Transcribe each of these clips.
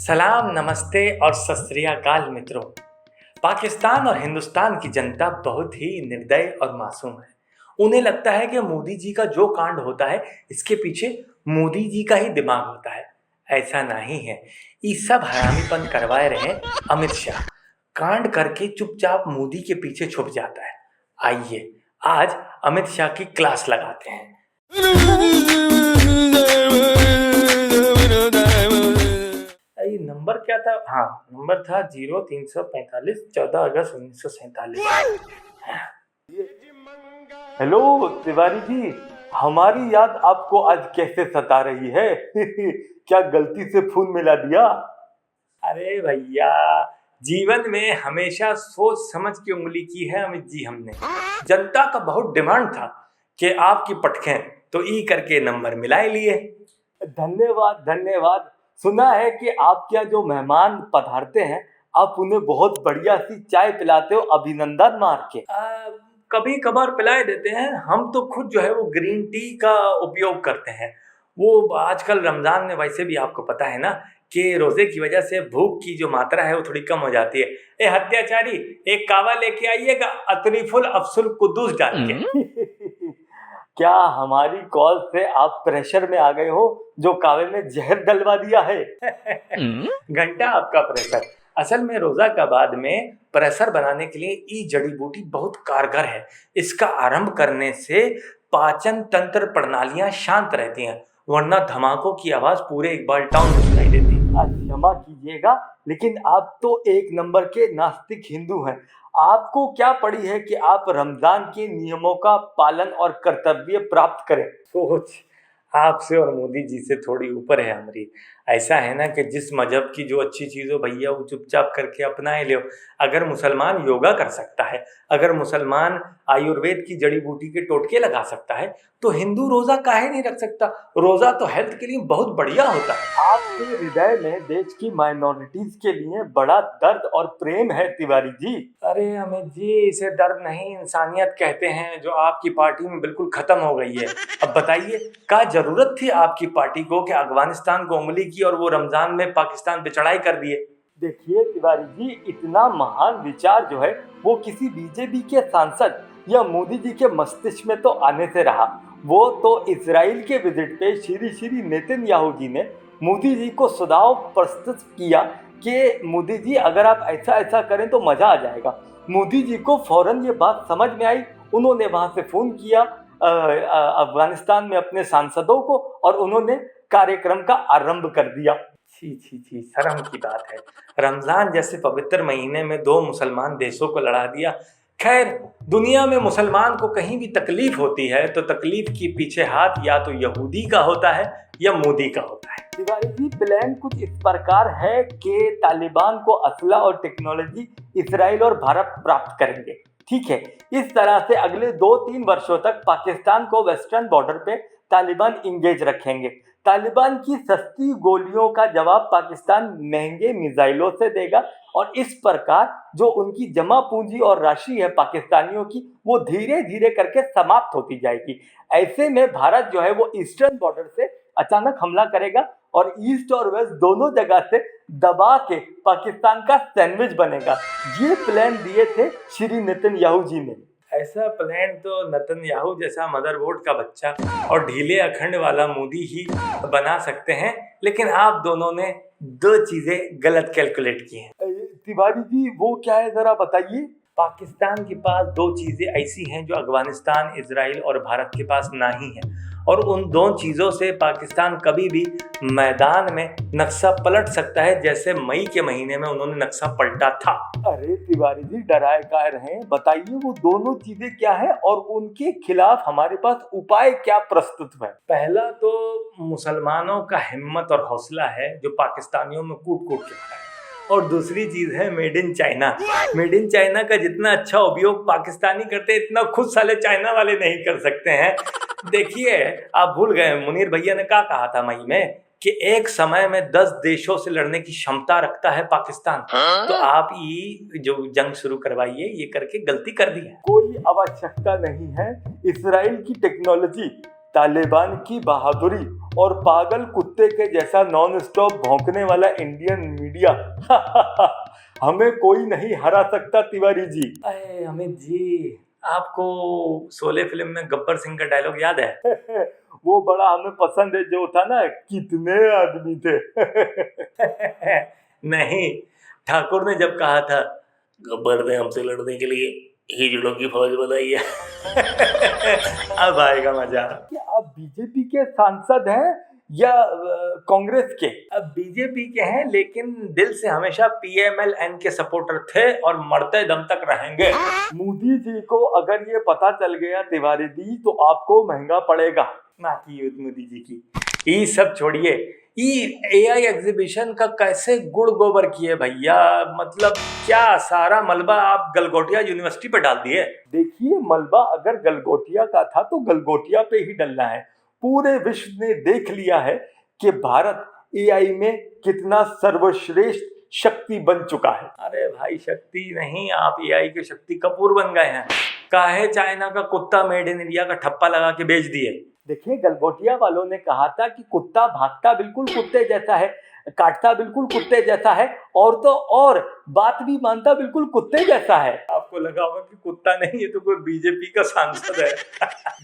सलाम, नमस्ते और सत श्री अकाल मित्रों। पाकिस्तान और हिंदुस्तान की जनता बहुत ही निर्दयी और मासूम है। उन्हें लगता है कि मोदी जी का जो कांड होता है इसके पीछे मोदी जी का ही दिमाग होता है। ऐसा नहीं है। ये सब हरामीपन करवाए रहे अमित शाह। कांड करके चुपचाप मोदी के पीछे छुप जाता है। आइए आज अमित शाह की क्लास लगाते हैं। ये नंबर क्या था? हाँ, नंबर था 0345 14 अगस्त 1947। हेलो तिवारी जी, हमारी याद आपको आज कैसे सता रही है? क्या गलती से फोन मिला दिया? अरे भैया, जीवन में हमेशा सोच समझ के उंगली की है अमित जी। हमने जनता का बहुत डिमांड था कि आपकी पटखें, तो ई करके नंबर मिला लिए। धन्यवाद धन्यवाद। सुना है कि आपके यहाँ जो मेहमान पधारते हैं आप उन्हें बहुत बढ़िया सी चाय पिलाते हो, अभिनंदन मार के। कभी कभार पिलाए देते हैं। हम तो खुद जो है वो ग्रीन टी का उपयोग करते हैं। वो आजकल रमजान में वैसे भी आपको पता है ना कि रोजे की वजह से भूख की जो मात्रा है वो थोड़ी कम हो जाती है। ए हत्याचारी, एक कावा लेके आइएगा अतरीफुल अफसुल कुद्दूस डाल के। क्या हमारी कॉल से आप प्रेशर में आ गए हो जो कावे में जहर डलवा दिया है? घंटा आपका प्रेशर। असल में रोजा का बाद में प्रेशर बनाने के लिए ई जड़ी बूटी बहुत कारगर है। इसका आरंभ करने से पाचन तंत्र प्रणालियां शांत रहती हैं, वरना धमाकों की आवाज पूरे इकबाल टाउन में सुनाई देती है। क्षमा कीजिएगा, लेकिन आप तो एक नंबर के नास्तिक हिंदू हैं। आपको क्या पड़ी है कि आप रमजान के नियमों का पालन और कर्तव्य प्राप्त करें? सोच आपसे और मोदी जी से थोड़ी ऊपर है हमारी। ऐसा है ना कि जिस मजहब की जो अच्छी चीज़ हो भैया वो चुपचाप करके अपनाए लो। अगर मुसलमान योगा कर सकता है, अगर मुसलमान आयुर्वेद की जड़ी बूटी के टोटके लगा सकता है, तो हिंदू रोज़ा काहे नहीं रख सकता? रोज़ा तो हेल्थ के लिए बहुत बढ़िया होता है। आपके हृदय में देश की माइनॉरिटीज के लिए बड़ा दर्द और प्रेम है तिवारी जी। अरे अमित जी, इसे दर्द नहीं इंसानियत कहते हैं, जो आपकी पार्टी में बिल्कुल खत्म हो गई है। अब बताइए, क्या जरूरत थी आपकी पार्टी को कि अफगानिस्तान को उंगली की और वो रमजान में पाकिस्तान पे चढ़ाई कर दिए? देखिए तिवारी जी, इतना महान विचार जो है वो किसी बीजेपी के सांसद या मोदी जी के मस्तिष्क में तो आने से रहा। वो तो इजराइल के विजिट पे श्री नेतन्याहू जी ने मोदी जी को सुझाव प्रस्तुत किया कि मोदी जी अगर आप ऐसा ऐसा करें तो मजा आ जाएगा। मोदी जी को फौरन ये बात समझ में आई। उन्होंने वहां से फोन किया अफगानिस्तान में अपने सांसदों को और उन्होंने कार्यक्रम का आरंभ कर दिया। छी छी छी, शर्म की बात है। रमजान जैसे पवित्र महीने में दो मुसलमान देशों को लड़ा दिया। खैर, दुनिया में मुसलमान को कहीं भी तकलीफ होती है तो तकलीफ के पीछे हाथ या तो यहूदी का होता है या मोदी का होता है। तिवारी जी, प्लान कुछ इस प्रकार है कि तालिबान को असला और टेक्नोलॉजी इसराइल और भारत प्राप्त करेंगे। ठीक है, इस तरह से अगले 2-3 वर्षों तक पाकिस्तान को वेस्टर्न बॉर्डर पे तालिबान इंगेज रखेंगे। तालिबान की सस्ती गोलियों का जवाब पाकिस्तान महंगे मिसाइलों से देगा और इस प्रकार जो उनकी जमा पूंजी और राशि है पाकिस्तानियों की, वो धीरे धीरे करके समाप्त होती जाएगी। ऐसे में भारत जो है वो ईस्टर्न बॉर्डर से अचानक हमला करेगा और ईस्ट और वेस्ट दोनों जगह से दबा के पाकिस्तान का सैंडविच बनेगा। ये प्लान दिए थे श्री नेतन्याहू जी ने। ऐसा प्लान तो नेतन्याहू जैसा मदरबोर्ड का बच्चा और ढीले अखंड वाला मोदी ही बना सकते हैं, लेकिन आप दोनों ने दो चीजें गलत कैलकुलेट की हैं। तिवारी जी, वो क्या है जरा बताइए। पाकिस्तान के पास दो चीजें ऐसी हैं जो अफगानिस्तान, इजराइल और भारत के पास नहीं है, और उन दो चीजों से पाकिस्तान कभी भी मैदान में नक्शा पलट सकता है, जैसे मई के महीने में उन्होंने नक्शा पलटा था। अरे तिवारी जी, डराए काहे रहे, बताइए वो दोनों चीजें क्या है और उनके खिलाफ हमारे पास उपाय क्या प्रस्तुत है। पहला तो मुसलमानों का हिम्मत और हौसला है जो पाकिस्तानियों में कूट कूट के भरा है, और दूसरी चीज है made in China. Made in China का जितना अच्छा उपयोग पाकिस्तानी करते हैं, इतना खुद साले चाइना वाले नहीं कर सकते हैं। देखिए, आप भूल गए, मुनीर भैया ने क्या कहा था मई में कि एक समय में 10 देशों से लड़ने की क्षमता रखता है पाकिस्तान। तो आप ये जो जंग शुरू करवाइए, ये करके गलती कर दी है। कोई आवश्यकता नहीं है। इसराइल की टेक्नोलॉजी तालिबान की बहादुरी और पागल कुत्ते के जैसा नॉन स्टॉप भौंकने वाला इंडियन मीडिया हमें कोई नहीं हरा सकता तिवारी जी। अरे अमित जी, आपको शोले फिल्म में गब्बर सिंह का डायलॉग याद है? वो बड़ा हमें पसंद है, जो था ना, कितने आदमी थे। नहीं, ठाकुर ने जब कहा था गब्बर ने हमसे लड़ने के लिए हिजड़ों की फौज बनाई है। अब आएगा मजा। क्या आप बीजेपी के सांसद हैं या कांग्रेस के? अब बीजेपी के हैं, लेकिन दिल से हमेशा पीएमएलएन के सपोर्टर थे और मरते दम तक रहेंगे। मोदी जी को अगर ये पता चल गया तिवारी जी, तो आपको महंगा पड़ेगा। माकी युद्ध मोदी जी की। ये सब छोड़िए, एआई एग्जीबिशन का कैसे गुड़ गोबर किए भैया। मतलब क्या सारा मलबा आप गलगोटिया यूनिवर्सिटी पे डाल दिए? देखिए, मलबा अगर गलगोटिया का था तो गलगोटिया पे ही डलना है। पूरे विश्व ने देख लिया है कि भारत एआई में कितना सर्वश्रेष्ठ शक्ति बन चुका है। अरे भाई, शक्ति नहीं, आप एआई के शक्ति कपूर बन गए हैं। काहे चाइना का कुत्ता मेड इन इंडिया का ठप्पा लगा के बेच दिए? देखिए, गलगोटिया वालों ने कहा था कि कुत्ता भागता बिल्कुल कुत्ते जैसा है, काटता बिल्कुल कुत्ते जैसा है, और तो और बात भी मानता बिल्कुल कुत्ते जैसा है। आपको लगा होगा कि कुत्ता नहीं, ये तो कोई बीजेपी का सांसद है।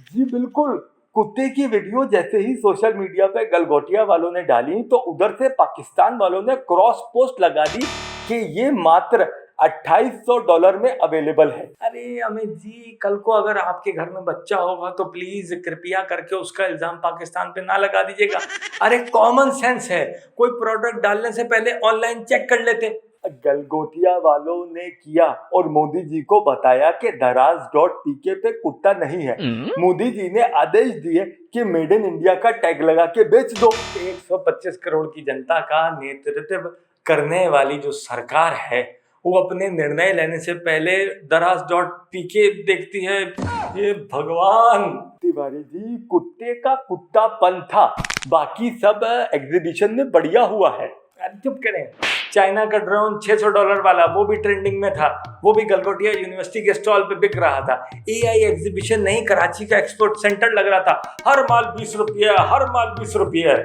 जी बिल्कुल। कुत्ते की वीडियो जैसे ही सोशल मीडिया पे गलगोटिया वालों ने डाली, तो उधर से पाकिस्तान वालों ने क्रॉस पोस्ट लगा दी कि ये मात्र $2800 में अवेलेबल है। अरे अमित जी, कल को अगर आपके घर में बच्चा होगा तो प्लीज कृपया करके उसका इल्जाम पाकिस्तान पे ना लगा दीजिएगा। अरे कॉमन सेंस है, कोई प्रोडक्ट डालने से पहले ऑनलाइन चेक कर लेते। गलगोटिया वालों ने किया और मोदी जी को बताया कि daraz.pk पे कुत्ता नहीं है। मोदी जी ने आदेश दिए कि मेड इन इंडिया का टैग लगा के बेच दो। 125 करोड़ की जनता का नेतृत्व करने वाली जो सरकार है, वो अपने निर्णय लेने से पहले daraz.pk देखती है। ये भगवान। तिवारी जी, कुत्ते का कुत्तापन था, बाकी सब एग्जीबिशन में बढ़िया हुआ है। अरे चुप करें। चाइना का ड्रोन $600 वाला, वो भी ट्रेंडिंग में था, वो भी गलगोटिया यूनिवर्सिटी के स्टॉल पे बिक रहा था। एआई एग्जीबिशन नहीं, कराची का एक्सपोर्ट सेंटर लग रहा था। हर माल 20 रुपये, हर माल 20 रुपये।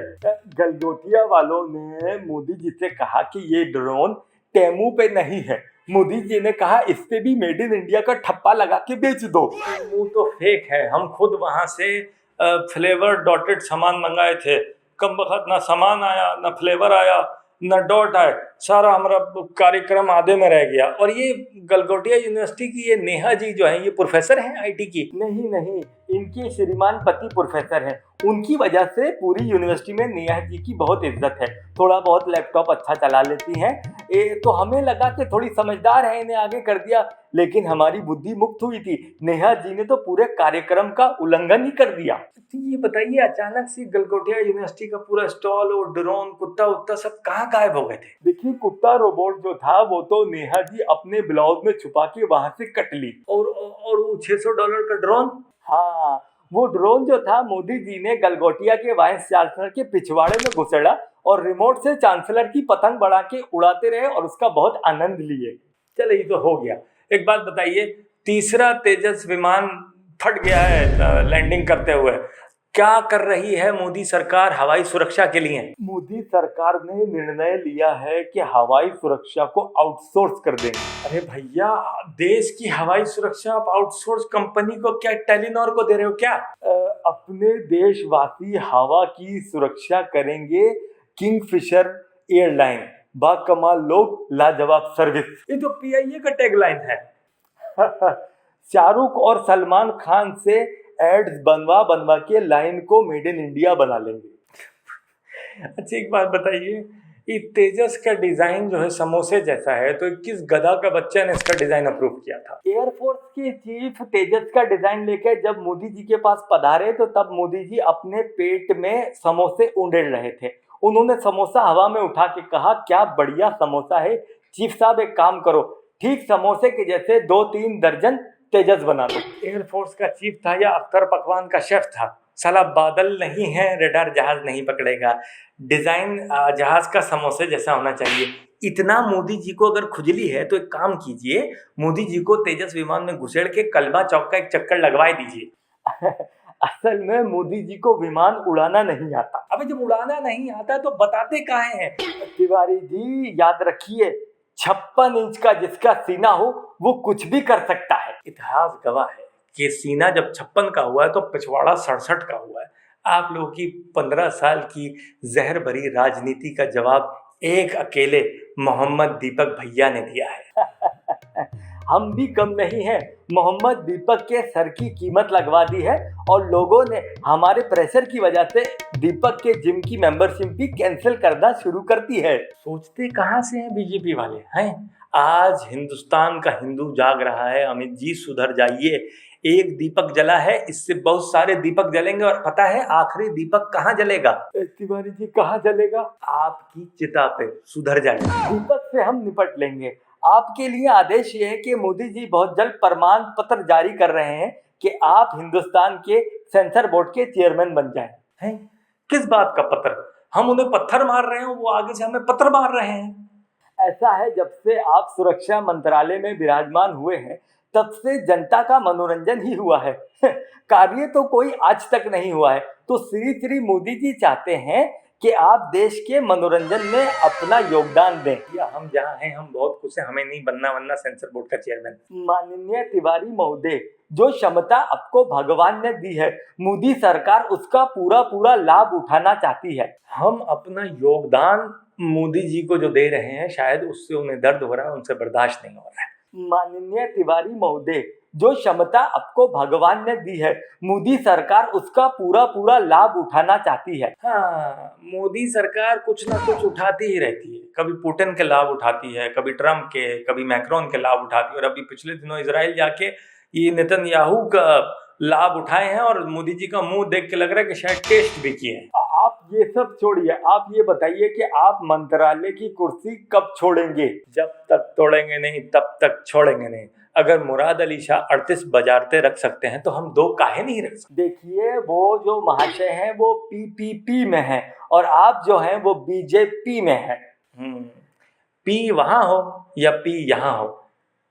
गलगोटिया वालों ने मोदी जी से कहा कि ये ड्रोन टेमू पे नहीं है। मोदी जी ने कहा इस पे भी मेड इन इंडिया का ठप्पा लगा के बेच दो। टेमू तो फेक है, हम खुद वहां से फ्लेवर डॉटेड सामान मंगाए थे। कम वक्त ना सामान आया, ना फ्लेवर आया, न डॉट आए, सारा हमारा कार्यक्रम आधे में रह गया। और ये गलगोटिया यूनिवर्सिटी की ये नेहा जी जो है, ये प्रोफेसर हैं आईटी की? नहीं, इनके श्रीमान पति प्रोफेसर हैं। उनकी वजह से पूरी यूनिवर्सिटी में नेहा जी की बहुत इज्जत है। थोड़ा बहुत लैपटॉप अच्छा चला लेती हैं। तो हमें लगा कि थोड़ी समझदार है, इन्हें आगे कर दिया, लेकिन हमारी बुद्धि मुक्त हुई थी। नेहा जी ने तो पूरे कार्यक्रम का उल्लंघन ही कर दिया। तो ये बताइए, अचानक से गलगोटिया यूनिवर्सिटी का पूरा स्टॉल और ड्रोन, कुत्ता उत्ता सब कहाँ गायब हो गए थे? देखिए, कुत्ता रोबोट जो था वो तो नेहा जी अपने ब्लाउज में छुपा के वहां से कट ली। और वो $600 का ड्रोन? हाँ, वो ड्रोन जो था, मोदी जी ने गलगोटिया के वाइस चांसलर के पिछवाड़े में घुसेड़ा और रिमोट से चांसलर की पतंग बढ़ा के उड़ाते रहे और उसका बहुत आनंद लिए। चलो, ये तो हो गया। एक बात बताइए, तीसरा तेजस विमान फट गया है लैंडिंग करते हुए, क्या कर रही है मोदी सरकार हवाई सुरक्षा के लिए? मोदी सरकार ने निर्णय लिया है कि हवाई सुरक्षा को आउटसोर्स कर देंगे। अरे भैया, देश की हवाई सुरक्षा आप आउटसोर्स कंपनी को, क्या टेलीनॉर को दे रहे हो क्या? अपने देशवासी हवा की सुरक्षा करेंगे। किंगफिशर एयरलाइन, बाकमाल लोग, लाजवाब सर्विस। ये तो पीआईए का टैगलाइन है। शाहरुख और सलमान खान से एड्स बनवा के लाइन को मेड इन इंडिया बना लेंगे। अच्छा, एक बात बताइए, ये तेजस का डिजाइन जो है समोसे जैसा है, तो किस गधा का बच्चा ने इसका डिजाइन अप्रूव किया था? एयरफोर्स के चीफ तेजस का डिजाइन लेकर जब मोदी जी के पास पधारे, तो तब मोदी जी अपने पेट में समोसे उंडेड़ रहे थे। उन्होंने समोसा हवा में उठा के कहा, क्या बढ़िया समोसा है चीफ साहब, एक काम करो, ठीक समोसे के जैसे 2-3 दर्जन तेजस बना दो। एयरफोर्स का चीफ था या अख्तर पकवान का शेफ था? साला बादल नहीं है, रडार जहाज नहीं पकड़ेगा। डिजाइन जहाज का समोसे जैसा होना चाहिए। इतना मोदी जी को अगर खुजली है तो एक काम कीजिए, मोदी जी को तेजस विमान में घुसेड़ के कलबा चौक का एक चक्कर लगवा दीजिए। असल में मोदी जी को विमान उड़ाना नहीं आता। अबे जब उड़ाना नहीं आता तो बताते काहे हैं? तिवारी जी याद रखिए, 56 इंच का जिसका सीना हो वो कुछ भी कर सकता है। इतिहास गवाह है कि सीना जब 56 का हुआ है तो पिछवाड़ा 67 का हुआ है। आप लोगों की 15 साल की जहर भरी राजनीति का जवाब एक अकेले मोहम्मद दीपक भैया ने दिया है। हम भी कम नहीं हैं, मोहम्मद दीपक के सर की कीमत लगवा दी है और लोगों ने हमारे प्रेशर की वजह से दीपक के जिम की मेंबरशिप भी कैंसिल करना शुरू कर दी है। सोचते कहाँ से हैं बीजेपी वाले हैं? आज हिंदुस्तान का हिंदू जाग रहा है। अमित जी सुधर जाइए। एक दीपक जला है, इससे बहुत सारे दीपक जलेंगे और पता है आखिरी दीपक कहाँ जलेगा? तिवारी जी कहाँ जलेगा? आपकी चिता पे। सुधर जाइए। दीपक से हम निपट लेंगे। आपके लिए आदेश ये है कि मोदी जी बहुत जल्द प्रमाण पत्र जारी कर रहे हैं कि आप हिंदुस्तान के सेंसर बोर्ड के चेयरमैन बन जाएं। हैं? किस बात का पत्र? हम उन्हें पत्थर मार रहे हैं, वो आगे से हमें पत्र मार रहे हैं। ऐसा है, जब से आप सुरक्षा मंत्रालय में विराजमान हुए हैं तब से जनता का मनोरंजन ही हुआ है। कार्य तो कोई आज तक नहीं हुआ है। तो श्री श्री मोदी जी चाहते हैं कि आप देश के मनोरंजन में अपना योगदान दें। या हम जहाँ हैं हम बहुत खुश हैं, हमें नहीं बनना सेंसर बोर्ड का चेयरमैन। माननीय तिवारी महोदय, जो क्षमता आपको भगवान ने दी है, मोदी सरकार उसका पूरा लाभ उठाना चाहती है। हम अपना योगदान मोदी जी को जो दे रहे हैं शायद उससे उन्हें दर्द हो रहा है, उनसे बर्दाश्त नहीं हो रहा है। माननीय तिवारी महोदय, जो क्षमता आपको भगवान ने दी है, मोदी सरकार उसका पूरा लाभ उठाना चाहती है। हाँ, मोदी सरकार कुछ ना कुछ उठाती ही रहती है। कभी पुतिन के लाभ उठाती है, कभी ट्रम्प के, कभी मैक्रोन के लाभ उठाती है और अभी पिछले दिनों इजराइल जाके ये नेतन्याहू का लाभ उठाए हैं और मोदी जी का मुंह देख के लग रहा है कि शायद टेस्ट भी किए हैं। आप ये सब छोड़िए, आप ये बताइए कि आप मंत्रालय की कुर्सी कब छोड़ेंगे? जब तक तोड़ेंगे नहीं तब तक छोड़ेंगे नहीं। अगर मुराद अली शाह 38 बजारते रख सकते हैं तो हम 2 काहे नहीं रख सकते? देखिए, वो जो महाशय हैं वो पीपीपी में हैं और आप जो हैं वो बीजेपी में हैं। पी वहां हो या पी यहाँ हो,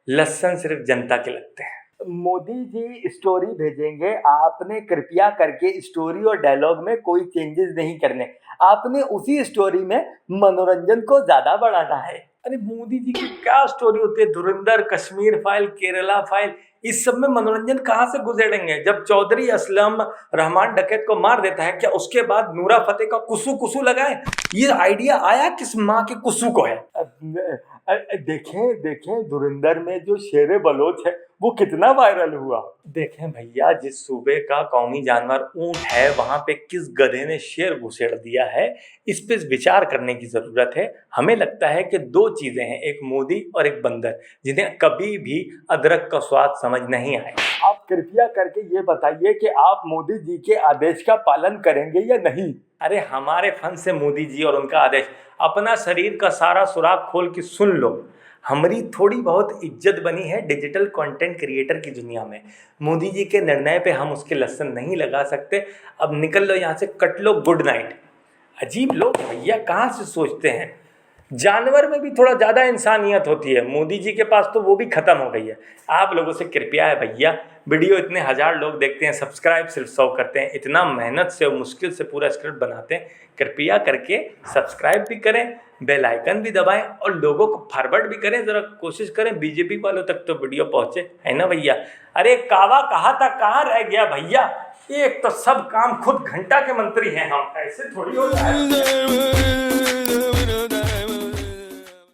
लहसुन सिर्फ जनता के लगते हैं। मोदी जी स्टोरी भेजेंगे, आपने कृपया करके स्टोरी और डायलॉग में कोई चेंजेस नहीं करने। आपने उसी स्टोरी में मनोरंजन को ज्यादा बढ़ाना है। अरे मोदी जी की क्या स्टोरी होती है? धुरंधर, कश्मीर फाइल, केरला फाइल, इस सब में मनोरंजन कहाँ से गुजरेंगे? जब चौधरी असलम रहमान डकैत को मार देता है, क्या उसके बाद नूरा फतेह का कुसु कुसु लगाए? ये आइडिया आया किस माँ के कुसु को है? देखें धुरंधर में जो शेरे बलोच है वो कितना वायरल हुआ। देखें भैया, जिस सूबे का कौमी जानवर ऊंट है वहां पे किस गधे ने शेर घुसेड़ दिया है, इस पे विचार करने की जरूरत है। हमें लगता है कि 2 चीजें हैं, एक मोदी और एक बंदर, जिन्हें कभी भी अदरक का स्वाद समझ नहीं आए। आप कृपया करके ये बताइए कि आप मोदी जी के आदेश का पालन करेंगे या नहीं? अरे हमारे फन से मोदी जी और उनका आदेश, अपना शरीर का सारा सुराग खोल के सुन लो। हमारी थोड़ी बहुत इज्जत बनी है डिजिटल कंटेंट क्रिएटर की दुनिया में। मोदी जी के निर्णय पे हम उसके लहसुन नहीं लगा सकते। अब निकल लो यहाँ से, कट लो, गुड नाइट। अजीब लोग भैया, कहाँ से सोचते हैं? जानवर में भी थोड़ा ज़्यादा इंसानियत होती है, मोदी जी के पास तो वो भी ख़त्म हो गई है। आप लोगों से कृपया है भैया, वीडियो इतने 1000 लोग देखते हैं, सब्सक्राइब सिर्फ 100 करते हैं, इतना मेहनत से और मुश्किल से पूरा स्क्रिप्ट बनाते हैं। कृपया करके सब्सक्राइब भी करें, बेल आइकन भी दबाएं और लोगों को फॉरवर्ड भी करें। ज़रा कोशिश करें बीजेपी वालों तक तो वीडियो पहुँचे, है ना भैया? अरे कावा कहा था, कहाँ रह गया भैया? एक तो सब काम खुद घंटा के मंत्री हैं हम, ऐसे थोड़ी होता है।